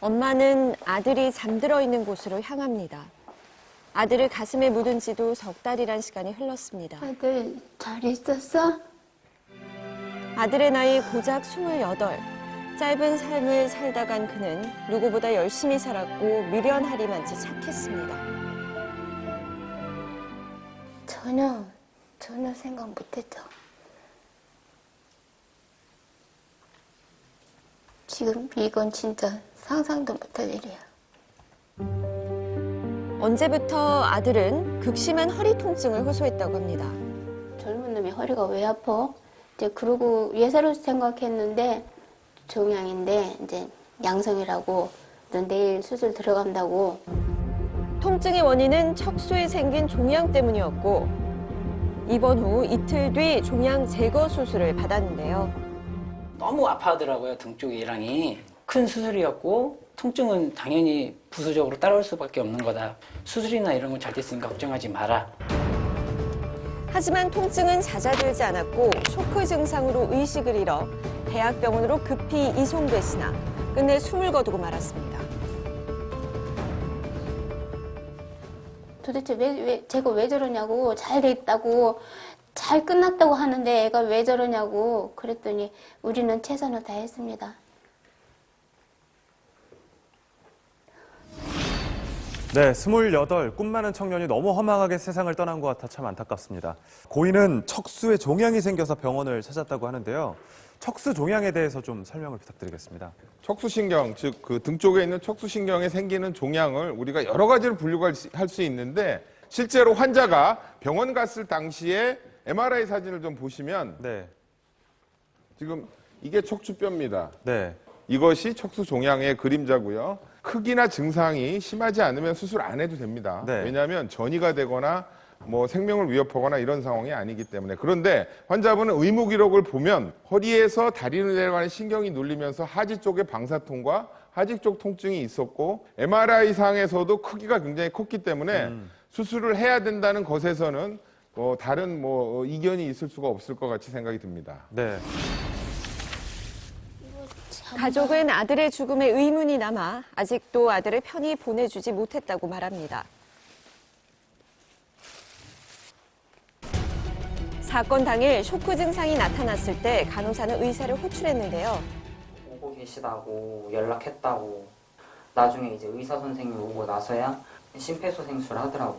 엄마는 아들이 잠들어 있는 곳으로 향합니다. 아들을 가슴에 묻은 지도 석 달이란 시간이 흘렀습니다. 아들 잘 있었어? 아들의 나이 고작 28. 짧은 삶을 살다 간 그는 누구보다 열심히 살았고 미련하리만치 착했습니다. 전혀 생각 못했죠. 지금 이건 진짜 상상도 못할 일이야. 언제부터 아들은 극심한 허리 통증을 호소했다고 합니다. 젊은 놈이 허리가 왜 아파? 이제 그러고 예사로 생각했는데 종양인데 이제 양성이라고 내일 수술 들어간다고. 통증의 원인은 척수에 생긴 종양 때문이었고 입원 후 이틀 뒤 종양 제거 수술을 받았는데요. 너무 아파하더라고요. 등 쪽 이랑이. 큰 수술이었고 통증은 당연히 부수적으로 따라올 수밖에 없는 거다. 수술이나 이런 건 잘 됐으니까 걱정하지 마라. 하지만 통증은 잦아들지 않았고 쇼크 증상으로 의식을 잃어 대학병원으로 급히 이송됐으나 끝내 숨을 거두고 말았습니다. 도대체 제가 왜 저러냐고, 잘 돼 있다고, 잘 끝났다고 하는데 애가 왜 저러냐고 그랬더니 우리는 최선을 다했습니다. 네, 28, 꿈 많은 청년이 너무 험악하게 세상을 떠난 것 같아 참 안타깝습니다. 고인은 척수에 종양이 생겨서 병원을 찾았다고 하는데요. 척수 종양에 대해서 좀 설명을 부탁드리겠습니다. 척수신경, 즉 그 등 쪽에 있는 척수신경에 생기는 종양을 우리가 여러 가지로 분류할 수 있는데 실제로 환자가 병원 갔을 당시에 MRI 사진을 좀 보시면 네. 지금 이게 척추뼈입니다. 네. 이것이 척수 종양의 그림자고요. 크기나 증상이 심하지 않으면 수술 안 해도 됩니다. 네. 왜냐하면 전이가 되거나 뭐 생명을 위협하거나 이런 상황이 아니기 때문에. 그런데 환자분은 의무 기록을 보면 허리에서 다리로 내려가는 신경이 눌리면서 하지 쪽에 방사통과 하지 쪽 통증이 있었고 MRI 상에서도 크기가 굉장히 컸기 때문에 수술을 해야 된다는 것에서는 다른 이견이 있을 수가 없을 것 같이 생각이 듭니다. 네. 가족은 아들의 죽음에 의문이 남아 아직도 아들을 편히 보내주지 못했다고 말합니다. 사건 당일 쇼크 증상이 나타났을 때 간호사는 의사를 호출했는데요. 오고 계시다고 연락했다고. 나중에 이제 의사 선생님이 오고 나서야 심폐소생술을 하더라고.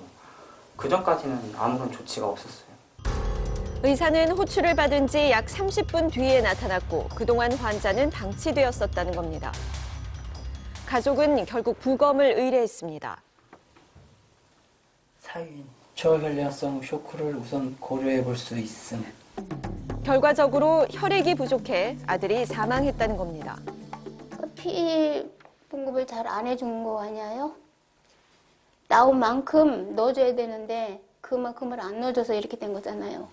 그 전까지는 아무런 조치가 없었어요. 의사는 호출을 받은 지 약 30분 뒤에 나타났고 그동안 환자는 방치되었었다는 겁니다. 가족은 결국 부검을 의뢰했습니다. 사유인 저혈량성 쇼크를 우선 고려해 볼 수 있음. 결과적으로 혈액이 부족해 아들이 사망했다는 겁니다. 피 공급을 잘 안 해준 거 아니에요? 나온 만큼 넣어줘야 되는데 그만큼을 안 넣어줘서 이렇게 된 거잖아요.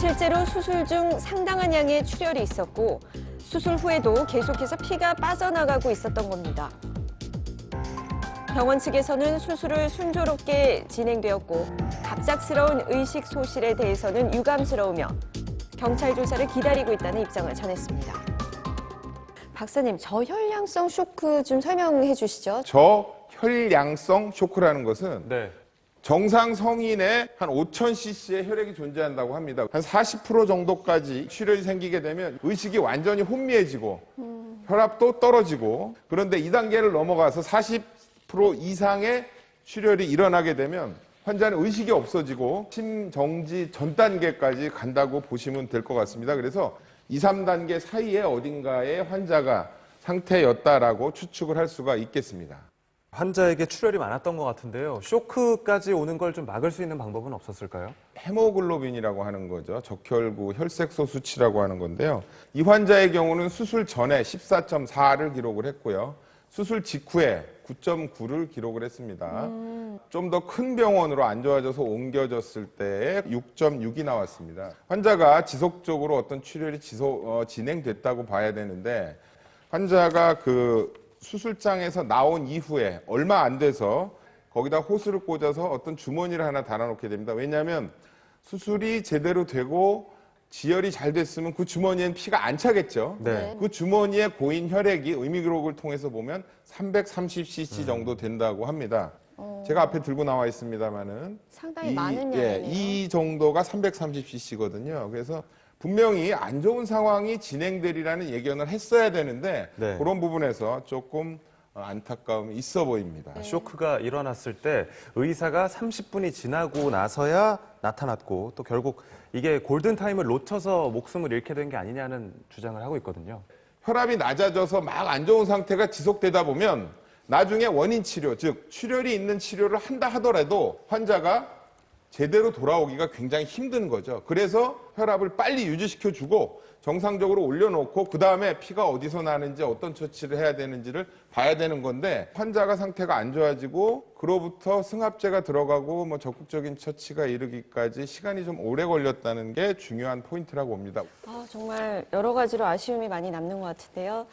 실제로 수술 중 상당한 양의 출혈이 있었고 수술 후에도 계속해서 피가 빠져나가고 있었던 겁니다. 병원 측에서는 수술을 순조롭게 진행되었고 갑작스러운 의식 소실에 대해서는 유감스러우며 경찰 조사를 기다리고 있다는 입장을 전했습니다. 박사님, 저혈량성 쇼크 좀 설명해 주시죠. 저혈량성 쇼크라는 것은 네. 정상 성인의 한 5,000cc의 혈액이 존재한다고 합니다. 한 40% 정도까지 출혈이 생기게 되면 의식이 완전히 혼미해지고 혈압도 떨어지고, 그런데 2단계를 넘어가서 40% 이상의 출혈이 일어나게 되면 환자는 의식이 없어지고 심정지 전 단계까지 간다고 보시면 될 것 같습니다. 그래서 2, 3단계 사이에 어딘가에 환자가 상태였다라고 추측을 할 수가 있겠습니다. 환자에게 출혈이 많았던 것 같은데요. 쇼크까지 오는 걸 좀 막을 수 있는 방법은 없었을까요? 헤모글로빈이라고 하는 거죠. 적혈구 혈색소 수치라고 하는 건데요. 이 환자의 경우는 수술 전에 14.4를 기록을 했고요. 수술 직후에 9.9를 기록을 했습니다. 좀 더 큰 병원으로 안 좋아져서 옮겨졌을 때 6.6이 나왔습니다. 환자가 지속적으로 어떤 출혈이 진행됐다고 봐야 되는데, 환자가 수술장에서 나온 이후에 얼마 안 돼서 거기다 호스를 꽂아서 어떤 주머니를 하나 달아놓게 됩니다. 왜냐하면 수술이 제대로 되고 지혈이 잘 됐으면 그 주머니엔 피가 안 차겠죠. 네. 그 주머니에 고인 혈액이 의미 기록을 통해서 보면 330cc 정도 된다고 합니다. 제가 앞에 들고 나와 있습니다만은 상당히 많은 양이네요. 이 정도가 330cc거든요. 그래서 분명히 안 좋은 상황이 진행되리라는 예견을 했어야 되는데 네. 그런 부분에서 조금 안타까움이 있어 보입니다. 쇼크가 일어났을 때 의사가 30분이 지나고 나서야 나타났고 또 결국 이게 골든타임을 놓쳐서 목숨을 잃게 된 게 아니냐는 주장을 하고 있거든요. 혈압이 낮아져서 막 안 좋은 상태가 지속되다 보면 나중에 원인 치료, 즉 출혈이 있는 치료를 한다 하더라도 환자가 제대로 돌아오기가 굉장히 힘든 거죠. 그래서 혈압을 빨리 유지시켜주고 정상적으로 올려놓고 그 다음에 피가 어디서 나는지 어떤 처치를 해야 되는지를 봐야 되는 건데 환자가 상태가 안 좋아지고 그로부터 승합제가 들어가고 뭐 적극적인 처치가 이르기까지 시간이 좀 오래 걸렸다는 게 중요한 포인트라고 봅니다. 정말 여러 가지로 아쉬움이 많이 남는 것 같은데요.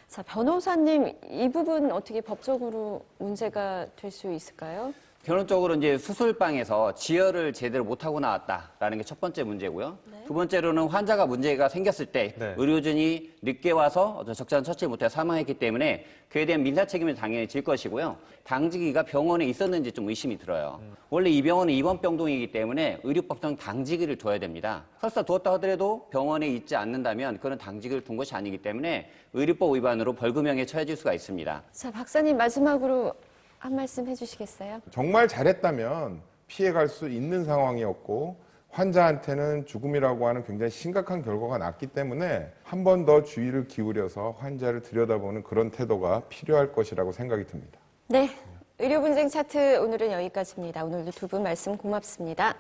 자, 변호사님, 이 부분 어떻게 법적으로 문제가 될 수 있을까요? 결론적으로 이제 수술방에서 지혈을 제대로 못하고 나왔다라는 게 첫 번째 문제고요. 두 번째로는 환자가 문제가 생겼을 때 네. 의료진이 늦게 와서 적절한 처치를 못해 사망했기 때문에 그에 대한 민사 책임을 당연히 질 것이고요. 당직이가 병원에 있었는지 좀 의심이 들어요. 원래 이 병원은 입원병동이기 때문에 의료법상 당직을 둬야 됩니다. 설사 두었다 하더라도 병원에 있지 않는다면 그런 당직을 둔 것이 아니기 때문에 의료법 위반으로 벌금형에 처해질 수가 있습니다. 자, 박사님 마지막으로 한 말씀 해주시겠어요? 정말 잘했다면 피해갈 수 있는 상황이었고 환자한테는 죽음이라고 하는 굉장히 심각한 결과가 났기 때문에 한 번 더 주의를 기울여서 환자를 들여다보는 그런 태도가 필요할 것이라고 생각이 듭니다. 네, 의료 분쟁 차트 오늘은 여기까지입니다. 오늘도 두 분 말씀 고맙습니다.